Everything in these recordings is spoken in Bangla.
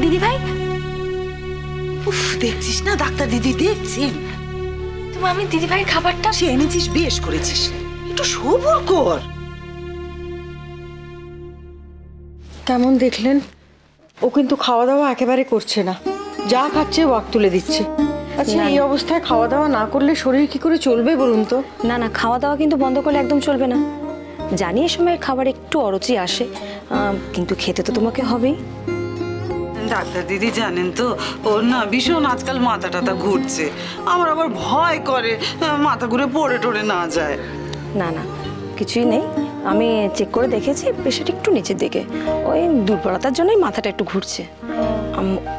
দিদি ভাই, উফ, দেখছিস না ডাক্তার দিদি দেখছেন। তুমি আমি দিদি ভাইয়ের খাবারটা সে এনেছিস, বেশ করেছিস, একটু সবুর কর। কেমন দেখলেন? ও কিন্তু খাওয়া দাওয়া একেবারে করছে না, যা খাচ্ছে ওয়াক তুলে দিচ্ছে। আচ্ছা, এই অবস্থায় খাওয়া দাওয়া না করলে শরীর কি করে চলবে বলুন তো? না না, খাওয়া দাওয়া কিন্তু বন্ধ করলে একদম চলবে না। জানি এই সময় খাবার একটু অরুচি আসে, কিন্তু খেতে তো তোমাকে হবেই। ডাক্তার দিদি জানেন তো, ওর না ভীষণ আজকাল মাথা টাথা ঘুরছে। আমার আবার ভয় করে মাথা ঘুরে পড়ে টড়ে না যায়। না না, কিছুই নেই, আমি চেক করে দেখেছি, প্রেশার একটু নিচের দিকে, ওই দুর্বলতার জন্যই মাথাটা একটু ঘুরছে।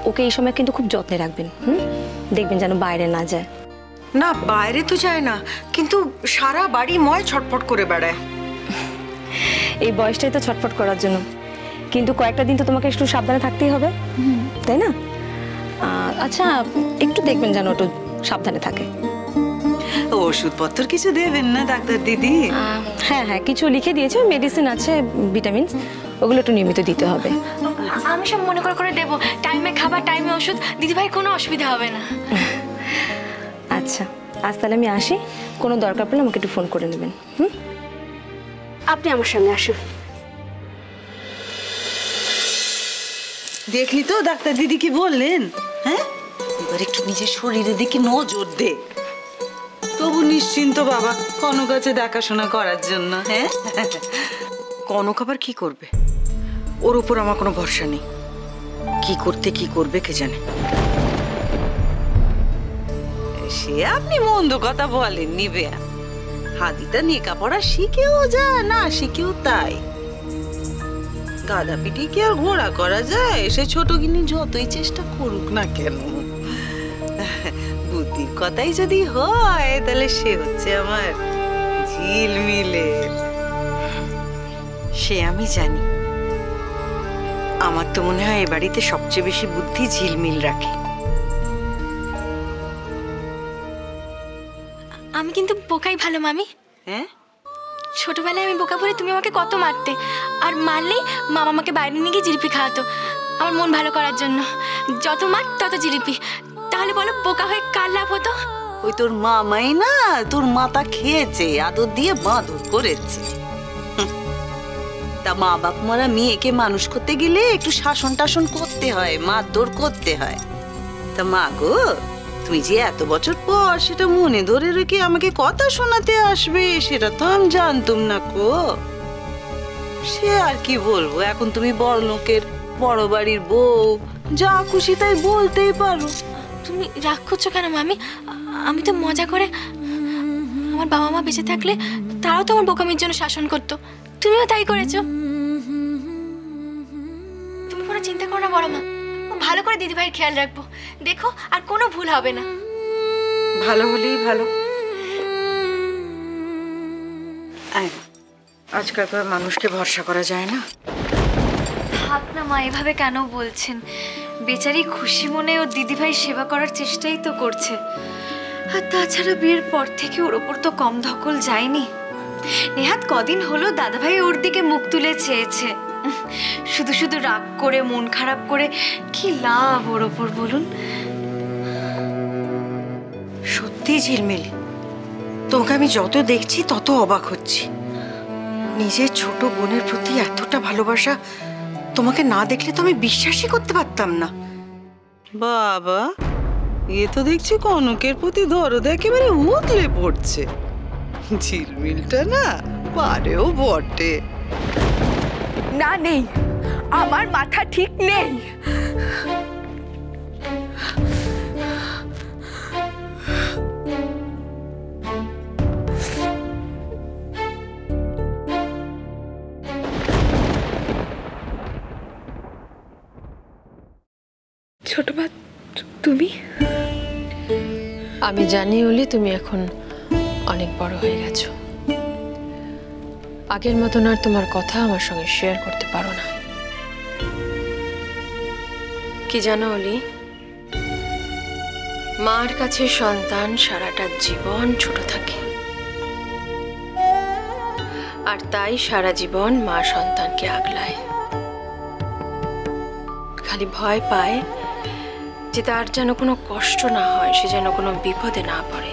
ওকে এই সময় কিন্তু খুব যত্নে রাখবেন, দেখবেন যেন বাইরে না যায়। না, বাইরে তো যায় না, কিন্তু সারা বাড়ি ময় ছটফট করে বেড়ায়। এই বয়সটাই তো ছটফট করার জন্য, কিন্তু কয়েকটা দিন তো তোমাকে একটু সাবধানে থাকতেই হবে, তাই না? আচ্ছা, একটু দেখবেন যেন একটু সাবধানে থাকে। ওষুধপত্র কিছু দেবেন না ডাক্তার দিদি? হ্যাঁ হ্যাঁ, কিছু লিখে দিয়েছে, মেডিসিন আছে, ভিটামিনস, ওগুলো একটু নিয়মিত দিতে হবে। আমি সব মনে করে দেবো, টাইমে খাবার, টাইমে ওষুধ, দিদি ভাই কোনো অসুবিধা হবে না। আচ্ছা, আজ তাহলে আমি আসি, কোনো দরকার পড়লে আমাকে একটু ফোন করে নেবেন। আপনি আমার সঙ্গে আসুন। দেখলি তো ডাক্তার দিদি কি বললেন? হ্যাঁ, এবার একটু নিজের শরীরের দিকে নজর দে। তবু নিশ্চিন্ত বাবা কনক আছে দেখাশোনা করার জন্য। হ্যাঁ, কনক আবার কি করবে? ওর উপর আমার কোনো ভরসা নেই, কি করতে কি করবে কে জানে। সে আপনি মন্দ কথা বলেননি বেয়া। হাদিটা লেখাপড়া শিখেও যা, না শিখেও তাই। গাধা পিটি কি আর ঘোড়া করা যায়? সে ছোট গিনি যতই চেষ্টা করুক না কেন, বুদ্ধির কথাই যদি হয় তাহলে সে হচ্ছে আমার ঝিলমিলের। সে আমি জানি, আমার তো মনে হয় এ বাড়িতে সবচেয়ে বেশি বুদ্ধি ঝিলমিল রাখে। আমি কিন্তু বোকাই ভালো মামি। হ্যাঁ, ছোটবেলায় আমি বোকা বলে তুমি আমাকে কত মারতে, আর মারলেই মামা আমাকে বাইরে নিয়ে গিয়ে জিলিপি খাওয়াতো আমার মন ভালো করার জন্য। যত মার তত জিলিপি। তাহলে বলো বোকা হয়ে কার লাভ হতো? ওই তোর মামাই না তোর মাথা খেয়েছে, আদর দিয়ে বাঁদর করেছে। তা মা বাপ মারা মেয়েকে মানুষ করতে গেলে একটু শাসন টাসন করতে হয়, মারধর করতে হয়। তা মা গো, তুমি যে এত বছর পর সেটা মনে ধরে রেখে আমাকে কথা শোনাতে আসবে, সেটা তো আমি জানতাম না গো। সে আর কি বলবো, এখন তুমি বড় লোকের বড় বাড়ির বউ, যা খুশি তাই বলতেই পারো। তুমি রাগ করছো কেন মামি? আমি তো মজা করে, আমার বাবা মা বেঁচে থাকলে তারাও তো আমার বোকামির জন্য শাসন করতো, তুমিও তাই করেছো। তুমি কোনো চিন্তা করো না বড় মা, ভালো করে দিদি ভাইয়ের খেয়াল রাখবো, দেখো আর কোনো ভুল হবে না। ভালো হলেই ভালো। আজকালকার মানুষকে ভরসা করা যায় না। থাক না মা, এভাবে কেন বলছেন? বেচারি খুশি মনে ওর দিদিভাই সেবা করার চেষ্টাই তো করছে। আর তাছাড়া বিয়ের পর থেকে ওর ওপর তো কম ধকল যায়নি। নেহাত কদিন হলো দাদাভাই ওর দিকে মুখ তুলে চেয়েছে, শুধু শুধু রাগ করে মন খারাপ করে কি লাভ ওর ওপর বলুন? সত্যি ঝিলমিল, তোমাকে আমি যত দেখছি তত অবাক হচ্ছি। নিজের ছোট বোনের প্রতি এতটা ভালোবাসা তোমাকে না দেখলে তো আমি বিশ্বাসই করতে পারতাম না। বাবা, এ তো দেখছি কনকের প্রতি দরদ একেবারে উতলে পড়ছে। ঝিলমিলটা না পারেও বটে। না, নেই, আমার মাথা ঠিক নেই। ছোট মা, তুমি? আমি জানি ওলি, তুমি এখন অনেক বড় হয়ে গেছো। আগের মতন আর তোমার কথা আমার সঙ্গে শেয়ার করতে পারো না। কি জানো ওলি, মার কাছে সন্তান সারাটা জীবন ছোট থাকে, আর তাই সারা জীবন মা সন্তানকে আগলায়। খালি ভয় পায় যে তার যেন কোনো কষ্ট না হয়, সে যেন কোনো বিপদে না পড়ে।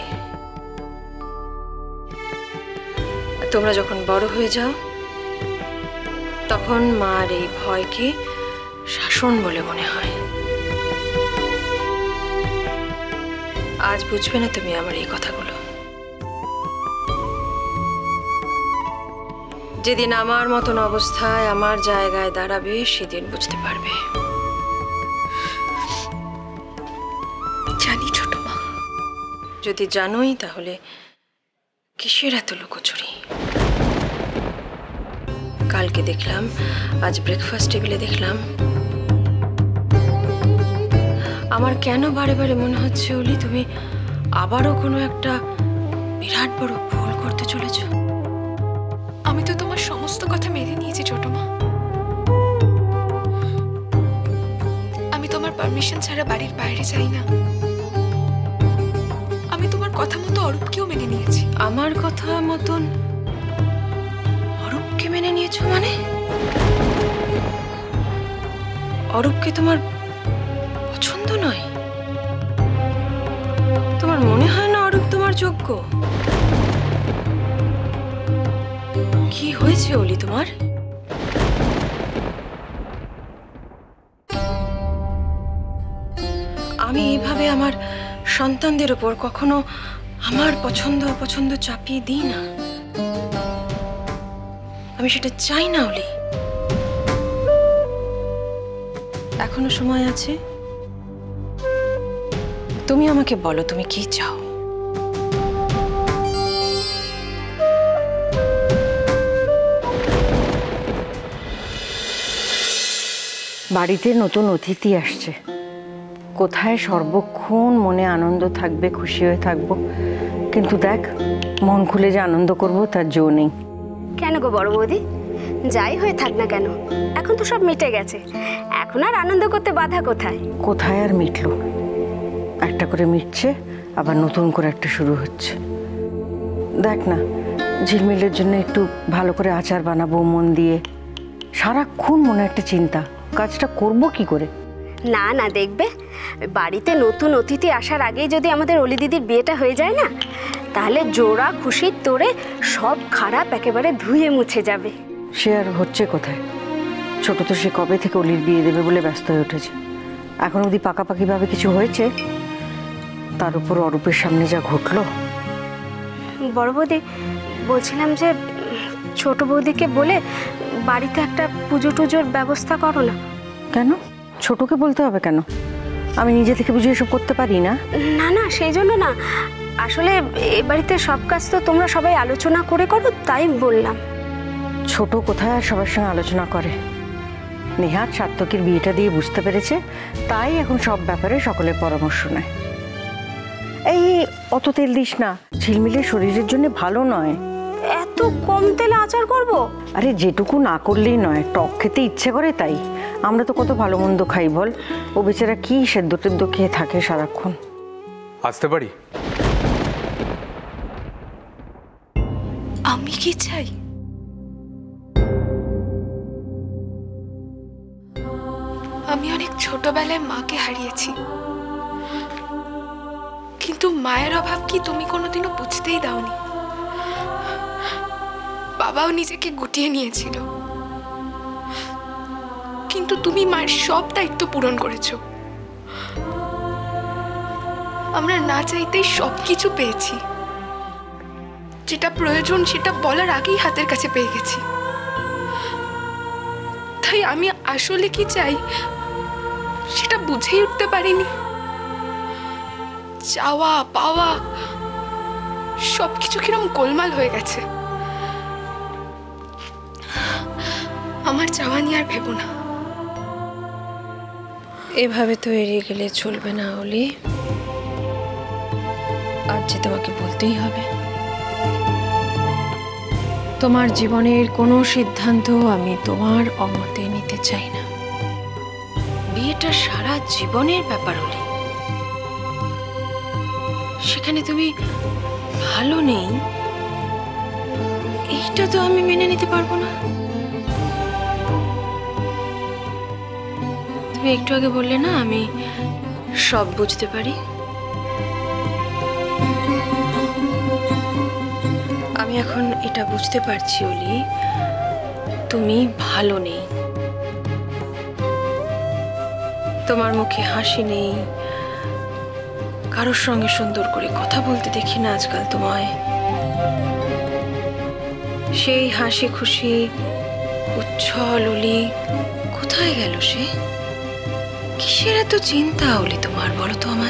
তোমরা যখন বড় হয়ে যাও তখন মার এই ভয়কে শাসন বলে মনে হয়। আজ বুঝবে না তুমি আমার এই কথাগুলো। যেদিন আমার মতন অবস্থায় আমার জায়গায় দাঁড়াবে সেদিন বুঝতে পারবে। জানি ছোট মা। যদি জানোই তাহলে কিসের এত লুকোচুরি? কালকে দেখলাম, আজ ব্রেকফাস্ট টেবিলে দেখলাম। আমার কেন বারে বারে মনে হচ্ছে অলি তুমি আবারও কোনো একটা বিরাট বড় ভুল করতে চলেছ। আমি তো তোমার সমস্ত কথা মেনে নিয়েছি ছোট মা। আমি তোমার পারমিশন ছাড়া বাড়ির বাইরে যাই না। আমি তোমার কথা মতো অরূপকেও মেনে নিয়েছি। আমার কথা মতন অরূপকে মেনে নিয়েছো মানে? অরূপকে তোমার পছন্দ নয়? তোমার মনে হয় না অরূপ তোমার যোগ্য? কি হয়েছে অলি তোমার? আমি এইভাবে আমার সন্তানদের উপর কখনো আমার পছন্দ অপছন্দ চাপিয়ে দিই না। আমি সেটা চাই না অলি। এখনো সময় আছে। তুমি আমাকে বলো তুমি কি চাও। বাড়িতে নতুন অতিথি আসছে, কোথায় সর্বক্ষণ মনে আনন্দ থাকবে, খুশি হয়ে থাকবো, কিন্তু দেখ মন খুলে যে আনন্দ করব তার জো নেই। কেন গো বড় বৌদি, যাই হয়ে থাক না কেন, এখন তো সব মিটে গেছে, এখন আর আনন্দ করতে বাধা কোথায়? কোথায় আর মিটলো, একটা করে মিটছে, আবার নতুন করে একটা শুরু হচ্ছে। দেখ না, ঝিলমিলের জন্য একটু ভালো করে আচার বানাবো মন দিয়ে, সারাক্ষণ মনে একটা চিন্তা, কাজটা করব কি করে। না না, দেখবে বাড়িতে নতুন অতিথি আসার আগেই যদি আমাদের অলি দিদির বিয়েটা হয়ে যায় না, তাহলে জোড়া খুশির তোড়ে সব খারাপ একেবারে ধুয়ে মুছে যাবে। সে আর হচ্ছে কোথায়, ছোট তো সে কবে থেকে অলির বিয়ে দেবে বলে ব্যস্ত হয়ে উঠেছে, এখন অবধি পাকাপাকিভাবে কিছু হয়েছে? তার উপর অরূপের সামনে যা ঘটলো। বড় বৌদি, বলছিলাম যে ছোট বৌদিকে বলে বাড়িতে একটা পুজো টুজোর ব্যবস্থা করো না। কেন ছোটকে বলতে হবে কেন? আমি নিজে থেকে বুঝে এসব করতে পারি না? না না, সেই জন্য না, আসলে এ বাড়িতে সব কাজ তো তোমরা সবাই আলোচনা করে করো, তাই বললাম। ছোট কোথায় আর সবার সঙ্গে আলোচনা করে? নেহাত সার্থকের বিয়েটা দিয়ে বুঝতে পেরেছে, তাই এখন সব ব্যাপারে সকলের পরামর্শ নেয়। এই অত তেল দিস না, ঝিলমিলের শরীরের জন্য ভালো নয়। এত কম তেলে আচার করব? আরে যেটুকু না করলেই নয়, টক খেতে ইচ্ছে করে তাই। আমরা তো কত ভালো মন্দ খাই বল, ও বেচারা কি সেদ্ধ টেদ্ধ খেয়ে থাকে সারাক্ষণ। আসতে পারি? আমি কি চাই? আমি অনেক ছোটবেলায় মাকে হারিয়েছি, কিন্তু মায়ের অভাব কি তুমি কোনোদিনও বুঝতেই দাওনি। বাবাও নিজেকে গুটিয়ে নিয়েছিল, কিন্তু তুমি মায়ের সব দায়িত্ব পূরণ করেছো। আমরা না চাইতেই সবকিছু পেয়েছি, যেটা প্রয়োজন সেটা বলার আগেই হাতের কাছে পেয়ে গেছি। তাই আমি আসলে কি চাই সেটা বুঝেই উঠতে পারিনি। চাওয়া পাওয়া সবকিছু কিরম গোলমাল হয়ে গেছে। আমার চাওয়া নিয়ে আর ভেবো না। এভাবে তো এড়িয়ে গেলে চলবে না অলি, আজ যে তোমাকে বলতেই হবে। তোমার জীবনের কোনো সিদ্ধান্ত আমি তোমার অমতে নিতে চাই না। বিয়েটা সারা জীবনের ব্যাপার অলি, সেখানে তুমি ভালো নেই এইটা তো আমি মেনে নিতে পারবো না। তুমি একটু আগে বললে না আমি সব বুঝতে পারি। আমি এখন এটা বুঝতে পারছি অলি, তুমি ভালো নেই, তোমার মুখে হাসি নেই, কারোর সঙ্গে সুন্দর করে কথা বলতে দেখি না আজকাল তোমায়। সেই হাসি খুশি উচ্ছল অলি কোথায় গেল সে? কিসের এত চিন্তা অলি তোমার, বলো তো আমায়।